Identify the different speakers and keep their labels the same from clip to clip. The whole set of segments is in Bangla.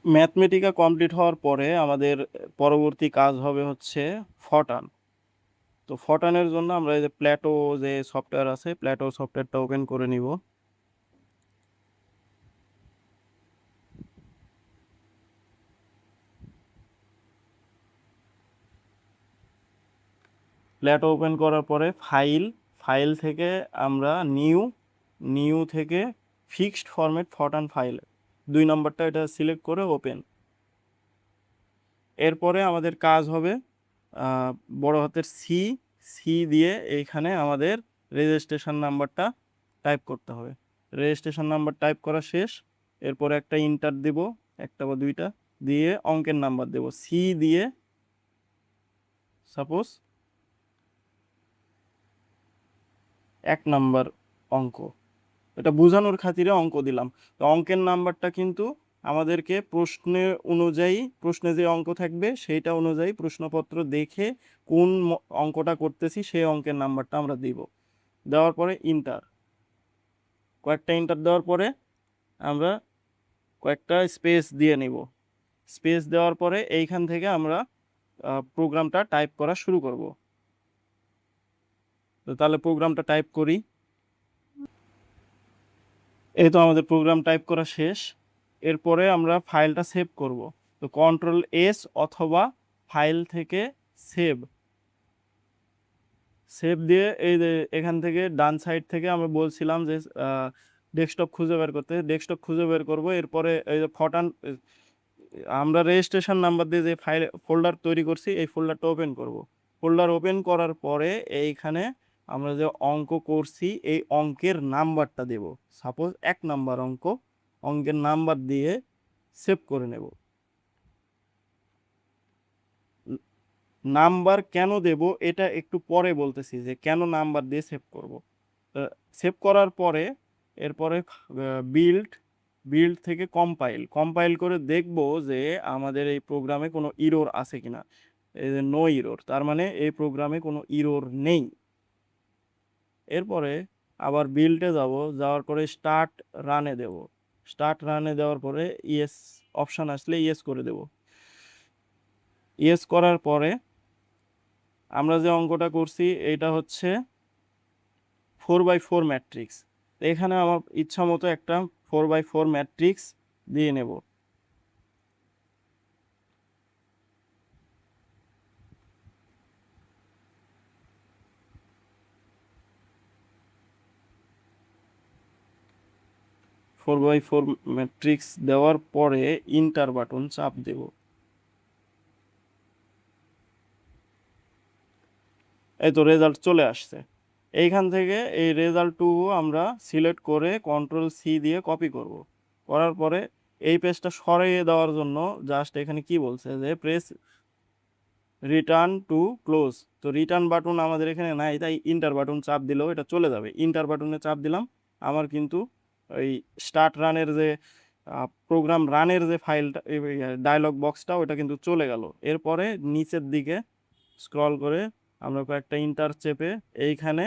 Speaker 1: ম্যাথমেটিকা কমপ্লিট হওয়ার পরে আমাদের পরবর্তী কাজ হবে হচ্ছে ফটান। তো ফটানের জন্য আমরা এই যে প্ল্যাটো যে সফটওয়্যার আছে, প্ল্যাটো সফটওয়্যারটা ওপেন করে নিব। প্ল্যাটো ওপেন করার পরে ফাইল, ফাইল থেকে আমরা নিউ, নিউ থেকে ফিক্সড ফরম্যাট ফটান ফাইল 2 নম্বরটা এটা সিলেক্ট করে ওপেন। এরপরে আমাদের কাজ হবে আহ, বড় হাতের সি, সি দিয়ে এইখানে আমাদের রেজিস্ট্রেশন নাম্বারটা টাইপ করতে হবে। রেজিস্ট্রেশন নাম্বার টাইপ করা শেষ। এরপরে একটা ইন্টার দেব, একটা বা দুইটা দিয়ে অঙ্কের নাম্বার দেব। সি দিয়ে সাপোজ 1 নাম্বার অঙ্ক, এটা বোঝানোর খাতিরে অঙ্ক দিলাম। তো অঙ্কের নাম্বারটা কিন্তু আমাদেরকে প্রশ্নে অনুযায়ী, প্রশ্নে যে অঙ্ক থাকবে সেইটা অনুযায়ী প্রশ্নপত্র দেখে কোন অঙ্কটা করতেছি সেই অঙ্কের নাম্বারটা আমরা দিব। দেওয়ার পরে ইন্টার, কয়েকটা ইন্টার দেওয়ার পরে আমরা কয়েকটা স্পেস দিয়ে নিব। স্পেস দেওয়ার পরে এইখান থেকে আমরা প্রোগ্রামটা টাইপ করা শুরু করব। তো তাহলে প্রোগ্রামটা টাইপ করি। এই তো আমাদের প্রোগ্রাম টাইপ করা শেষ। এরপরে আমরা ফাইলটা সেভ করব। তো কন্ট্রোল এস অথবা ফাইল থেকে সেভ, সেভ দিয়ে এই যে এখান থেকে ডান সাইড থেকে আমরা বলছিলাম যে ডেস্কটপ খুঁজে বের করতে, ডেস্কটপ খুঁজে বের করব। এরপরে এই যে ফটান আমরা রেজিস্ট্রেশন নাম্বার দিয়ে যে ফাইল ফোল্ডার তৈরি করছি এই ফোল্ডারটা ওপেন করব। ফোল্ডার ওপেন করার পরে এইখানে আমরা যে অঙ্ক করছি এই অঙ্কের নাম্বারটা দেব। সাপোজ 1 নাম্বার অঙ্ক, অঙ্কের নাম্বার দিয়ে সেভ করে নেব। নাম্বার কেন দেব এটা একটু পরে বলতেছি যে কেন নাম্বার দিয়ে সেভ করব। সেভ করার পরে এরপরে বিল্ড, বিল্ড থেকে কম্পাইল, কম্পাইল করে দেখব যে আমাদের এই প্রোগ্রামে কোনো ইরর আছে কিনা। এই যে নো ইরর, তার মানে এই প্রোগ্রামে কোনো ইরর নেই। এরপরে আবার বিল্ডে যাব, যাওয়ার পরে স্টার্ট রানে দেব। স্টার্ট রানে দেওয়ার পরে ইয়েস অপশান আসলে ইয়েস করে দেব। ইয়েস করার পরে আমরা যে অঙ্কটা করছি এটা হচ্ছে 4x4 ম্যাট্রিক্স। এখানে আমার ইচ্ছা মতো একটা 4x4 ম্যাট্রিক্স দিয়ে নেব। ফোর বাই ফোর ম্যাট্রিক্স দেওয়ার পরে ইন্টার বাটন চাপ দেব। এই তো রেজাল্ট চলে আসছে। এইখান থেকে এই রেজাল্টটু আমরা সিলেক্ট করে কন্ট্রোল সি দিয়ে কপি করব। করার পরে এই পেজটা সরিয়ে দেওয়ার জন্য জাস্ট এখানে কি বলছে যে প্রেস রিটার্ন টু ক্লোজ। তো রিটার্ন বাটন আমাদের এখানে নাই, তাই ইন্টার বাটন চাপ দিলেও এটা চলে যাবে। ইন্টার বাটনে চাপ দিলাম, আমার কিন্তু ওই স্টার্ট রানের যে প্রোগ্রাম রানের যে ফাইলটা ডায়লগ বক্সটা ওটা কিন্তু চলে গেল। এরপরে নিচের দিকে স্ক্রল করে আমরা কয়েকটা ইন্টার চেপে এইখানে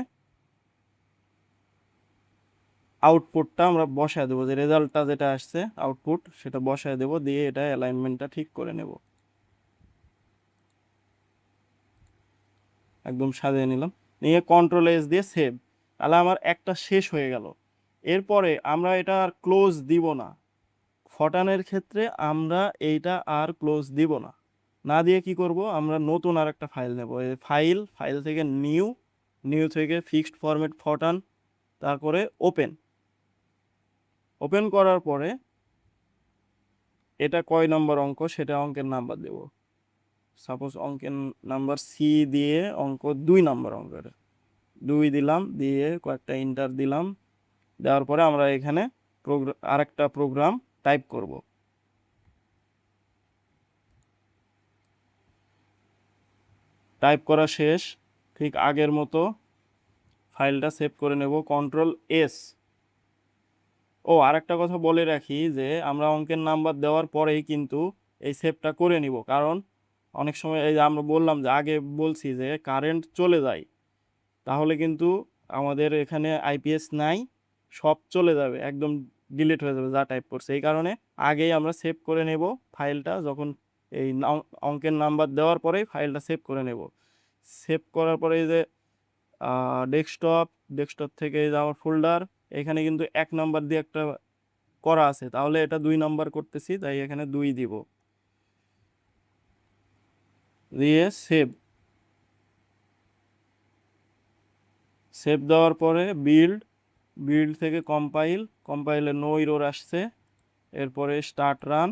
Speaker 1: আউটপুটটা আমরা বসায় দেবো, যে রেজাল্টটা যেটা আসছে আউটপুট সেটা বসায় দেবো, দিয়ে এটা অ্যালাইনমেন্টটা ঠিক করে নেব। একদম সাজিয়ে নিলাম, নিয়ে কন্ট্রোল এস দিয়ে সেভ। তাহলে আমার একটা শেষ হয়ে গেল। এরপরে আমরা এটা আর ক্লোজ দিব না। ফটানের ক্ষেত্রে আমরা এইটা আর ক্লোজ দিব না। না দিয়ে কি করব, আমরা নতুন আর একটা ফাইল নেব। এই ফাইল, ফাইল থেকে নিউ, নিউ থেকে ফিক্সড ফরম্যাট ফটান, তারপরে ওপেন। ওপেন করার পরে এটা কয় নম্বর অঙ্ক সেটা অঙ্কের নাম্বার দেব। সাপোজ অঙ্কের নাম্বার সি দিয়ে অঙ্ক 2 নম্বর অঙ্কের 2 দিলাম, দিয়ে কয়েকটা ইন্টার দিলাম। দেওয়ার পরে আমরা এখানে আরেকটা প্রোগ্রাম টাইপ করব। টাইপ করা শেষ, ঠিক আগের মতো ফাইলটা সেভ করে নেব কন্ট্রোল এস। ও আরেকটা কথা বলে রাখি যে আমরা অঙ্কের নাম্বার দেওয়ার পরেই কিন্তু এই সেভটা করে নিব, কারণ অনেক সময় এই যে আমরা বললাম যে আগে বলছি যে কারেন্ট চলে যায়, তাহলে কিন্তু আমাদের এখানে আইপিএস নাই, সব চলে যাবে, একদম ডিলিট হয়ে যাবে যা টাইপ করছে। এই কারণে আগেই আমরা সেভ করে নেব ফাইলটা, যখন এই অঙ্কের নাম্বার দেওয়ার পরেই ফাইলটা সেভ করে নেব। সেভ করার পরে এই যে ডেস্কটপ থেকে এই যে আমার ফোল্ডার, এখানে কিন্তু 1 নাম্বার দিয়ে একটা করা আছে, তাহলে এটা 2 নাম্বার করতেছি, তাই এখানে 2 দিব, দিয়ে সেভ দেওয়ার পরে বিল্ড থেকে কম্পাইলে নো এরর আসছে, এরপরে স্টার্ট রান।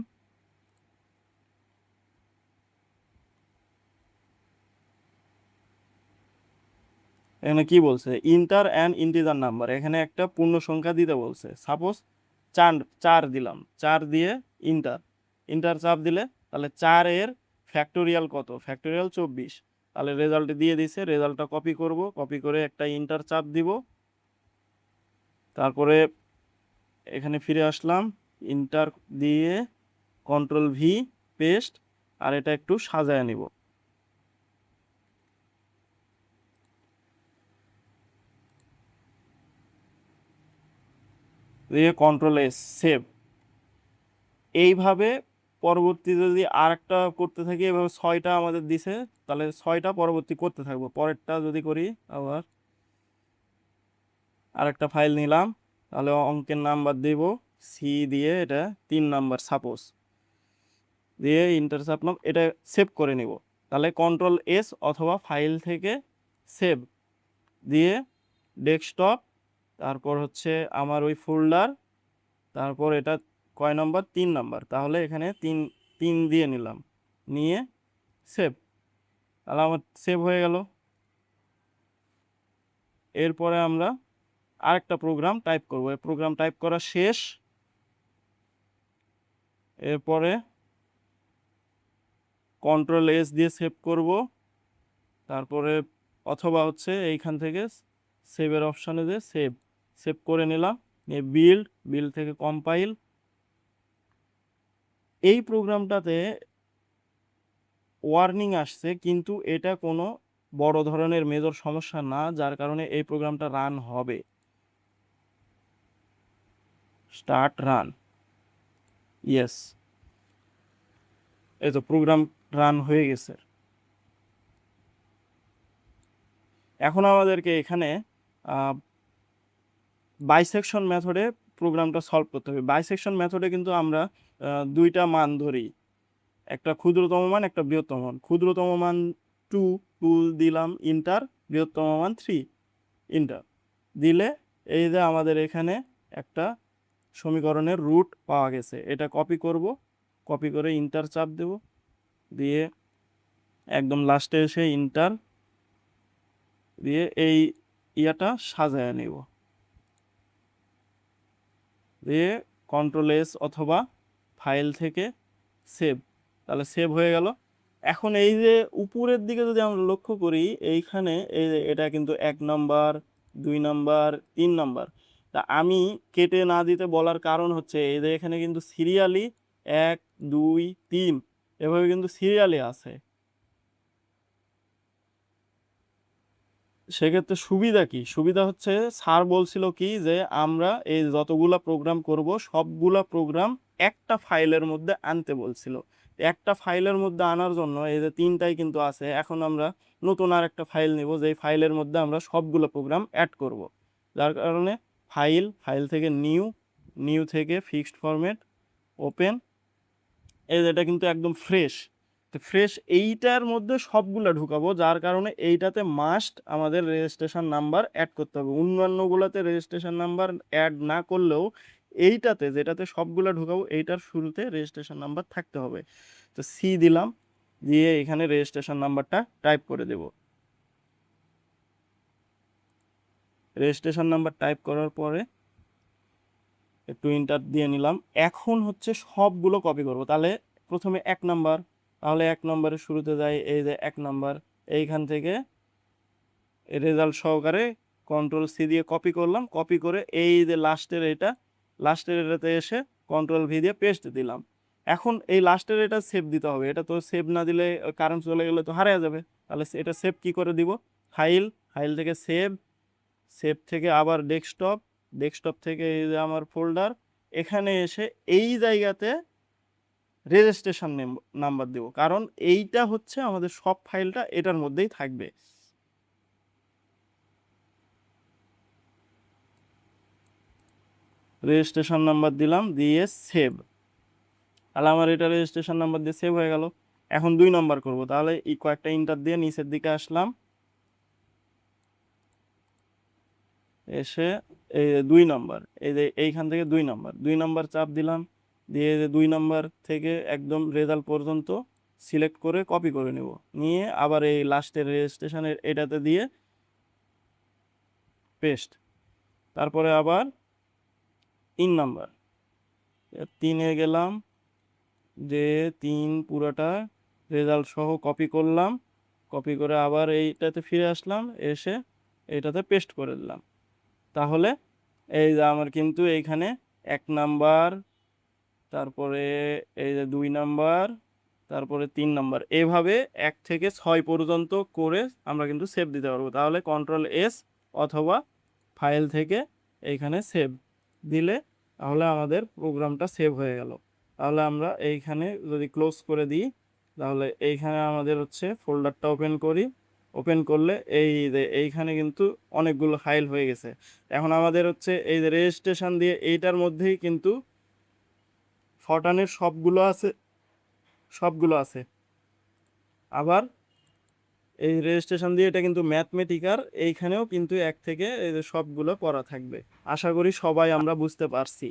Speaker 1: এখানে কি বলছে, ইন্টার অ্যান্ড ইন্টিজার নাম্বার, এখানে একটা পূর্ণ সংখ্যা দিতে বলছে। সাপোজ 4 দিলাম, 4 দিয়ে ইন্টার চাপ দিলে তাহলে 4 এর ফ্যাক্টোরিয়াল কত, ফ্যাক্টোরিয়াল 24, তাহলে রেজাল্টে দিয়ে দিছে। রেজাল্টটা কপি করব, কপি করে একটা ইন্টার চাপ দিব, তারপরে এখানে ফিরে আসলাম, ইন্টার দিয়ে কন্ট্রোল ভি পেস্ট, আর এটা একটু সাজায় নিব। দিয়ে কন্ট্রোল এস সেভ। এইভাবে পরবর্তী যদি আর একটা করতে থাকি, এভাবে 6টা আমাদের দিছে, তাহলে 6টা পরবর্তী করতে থাকবো। পরেরটা যদি করি, আবার আরেকটা ফাইল নিলাম, তাহলে অঙ্কের নাম্বার দিব সি দিয়ে, এটা 3 নাম্বার সাপোজ, দিয়ে ইন্টার চাপলাম, এটা সেভ করে নিব। তাহলে কন্ট্রোল এস অথবা ফাইল থেকে সেভ দিয়ে ডেস্কটপ, তারপর হচ্ছে আমার ওই ফোল্ডার, তারপর এটা কয় নাম্বার, 3 নাম্বার, তাহলে এখানে 3 দিয়ে নিলাম, নিয়ে সেভ, তাহলে আমার সেভ হয়ে গেল। এরপরে আমরা আরেকটা প্রোগ্রাম টাইপ করব, এই প্রোগ্রাম টাইপ করা শেষ। এরপরে কন্ট্রোল এস দিয়ে সেভ করব, তারপরে অথবা হচ্ছে এইখান থেকে সেভের অপশানে যে সেভ করে নিলাম, নিয়ে বিল্ড থেকে কম্পাইল। এই প্রোগ্রামটাতে ওয়ার্নিং আসছে, কিন্তু এটা কোনো বড় ধরনের মেজর সমস্যা না, যার কারণে এই প্রোগ্রামটা রান হবে। স্টার্ট রান, ইয়েস, এই তো প্রোগ্রাম রান হয়ে গেছে। এখন আমাদেরকে এখানে বাইসেকশন মেথডে প্রোগ্রামটা সলভ করতে হবে। বাইসেকশন মেথডে কিন্তু আমরা 2টা মান ধরি, একটা ক্ষুদ্রতম মান, একটা বৃহত্তম মান। ক্ষুদ্রতম মান 2 দিলাম ইন্টার, বৃহত্তম মান 3 ইন্টার দিলে এই যে আমাদের এখানে একটা সমীকরণের রুট পাওয়া গেছে। এটা কপি করব, কপি করে ইন্টার চাপ দেব, দিয়ে একদম লাস্টে এসে ইন্টার দিয়ে এই ইয়াটা সাজায় নেব, দিয়ে কন্ট্রোল এস অথবা ফাইল থেকে সেভ, তাহলে সেভ হয়ে গেল। এখন এই যে উপরের দিকে যদি আমরা লক্ষ্য করি, এইখানে এই যে এটা কিন্তু 1 নাম্বার, 2 নাম্বার, 3 নাম্বার, তা আমি কেটে না দিতে বলার কারণ হচ্ছে এই যে এখানে কিন্তু সিরিয়ালি 1 2 3 এভাবে কিন্তু সিরিয়ালি আছে। সেক্ষেত্রে সুবিধা কি, সুবিধা হচ্ছে স্যার বলছিল কি যে আমরা এই যতগুলা প্রোগ্রাম করব সবগুলা প্রোগ্রাম একটা ফাইলের মধ্যে আনতে বলছিল। একটা ফাইলের মধ্যে আনার জন্য এই যে 3টাই কিন্তু আছে, এখন আমরা নতুন আর একটা ফাইল নিব, যেই ফাইলের মধ্যে আমরা সবগুলো প্রোগ্রাম অ্যাড করব। যার কারণে ফাইল থেকে নিউ থেকে ফিক্সড ফরম্যাট ওপেন, এই যেটা কিন্তু একদম ফ্রেশ। তো ফ্রেশ এইটার মধ্যে সবগুলা ঢুকাবো, যার কারণে এইটাতে মাস্ট আমাদের রেজিস্ট্রেশন নাম্বার অ্যাড করতে হবে। অন্যান্যগুলোতে রেজিস্ট্রেশন নাম্বার অ্যাড না করলেও এইটাতে যেটাতে সবগুলা ঢুকাবো এইটার শুরুতে রেজিস্ট্রেশন নাম্বার থাকতে হবে। তো সি দিলাম, দিয়ে এখানে রেজিস্ট্রেশন নাম্বারটা টাইপ করে দেব। রেজিস্ট্রেশন নাম্বার টাইপ করার পরে একটু ইন্টার দিয়ে নিলাম। এখন হচ্ছে সবগুলো কপি করব, তাহলে প্রথমে 1 নাম্বার, তাহলে 1 নম্বরের শুরুতে যাই, এই যে 1 নাম্বার, এইখান থেকে রেজাল্ট সহকারে কন্ট্রোল সি দিয়ে কপি করলাম, কপি করে এই যে লাস্টের এটাতে এসে কন্ট্রোল ভি দিয়ে পেস্ট দিলাম। এখন এই লাস্টের এটা সেভ দিতে হবে, এটা তো সেভ না দিলে কারেন্ট চলে গেলে তো হারিয়ে যাবে। তাহলে এটা সেভ কি করে দিব, ফাইল থেকে সেভ থেকে আবার ডেস্কটপ থেকে এই যে আমার ফোল্ডার, এখানে এসে এই জায়গাতে রেজিস্ট্রেশন নাম্বার দেব, কারণ এইটা হচ্ছে আমাদের সব ফাইলটা এটার মধ্যেই থাকবে। রেজিস্ট্রেশন নাম্বার দিলাম, দিয়ে সেভ। তাহলে আমার এটা রেজিস্ট্রেশন নাম্বার দিয়ে সেভ হয়ে গেল। এখন 2 নম্বর করব, তাহলে এই কয়েকটা ইন্টার দিয়ে নিচের দিকে আসলাম, এসে এই 2 নম্বর, এই যে এইখান থেকে 2 নম্বর চাপ দিলাম, দিয়ে 2 নম্বর থেকে একদম রেজাল্ট পর্যন্ত সিলেক্ট করে কপি করে নেব, নিয়ে আবার এই লাস্টের রেজিস্ট্রেশনের এটাতে দিয়ে পেস্ট। তারপরে আবার 3 নম্বর, 3-এ গেলাম, যে 3 পুরোটা রেজাল্ট সহ কপি করলাম, কপি করে আবার এইটাতে ফিরে আসলাম, এসে এইটাতে পেস্ট করে দিলাম। তাহলে এই যে আমার কিন্তু এইখানে 1 নাম্বার, তারপরে এই যে 2 নাম্বার, তারপরে 3 নাম্বার, এভাবে 1 থেকে 6 পর্যন্ত করে আমরা কিন্তু সেভ দিতে পারবো। তাহলে কন্ট্রোল এস অথবা ফাইল থেকে এইখানে সেভ দিলে তাহলে আমাদের প্রোগ্রামটা সেভ হয়ে গেল। তাহলে আমরা এইখানে যদি ক্লোজ করে দিই, তাহলে এইখানে আমাদের হচ্ছে ফোল্ডারটা ওপেন করি, ওপেন করলে এই যে এইখানে কিন্তু অনেকগুলো ফাইল হয়ে গেছে। এখন আমাদের হচ্ছে এই যে রেজিস্ট্রেশন দিয়ে এইটার মধ্যেই কিন্তু ফরটানের সবগুলো আছে। আবার এই রেজিস্ট্রেশন দিয়ে এটা কিন্তু ম্যাথমেটিকার, এইখানেও কিন্তু 1 থেকে এই যে সবগুলো পড়া থাকবে। আশা করি সবাই আমরা বুঝতে পারছি।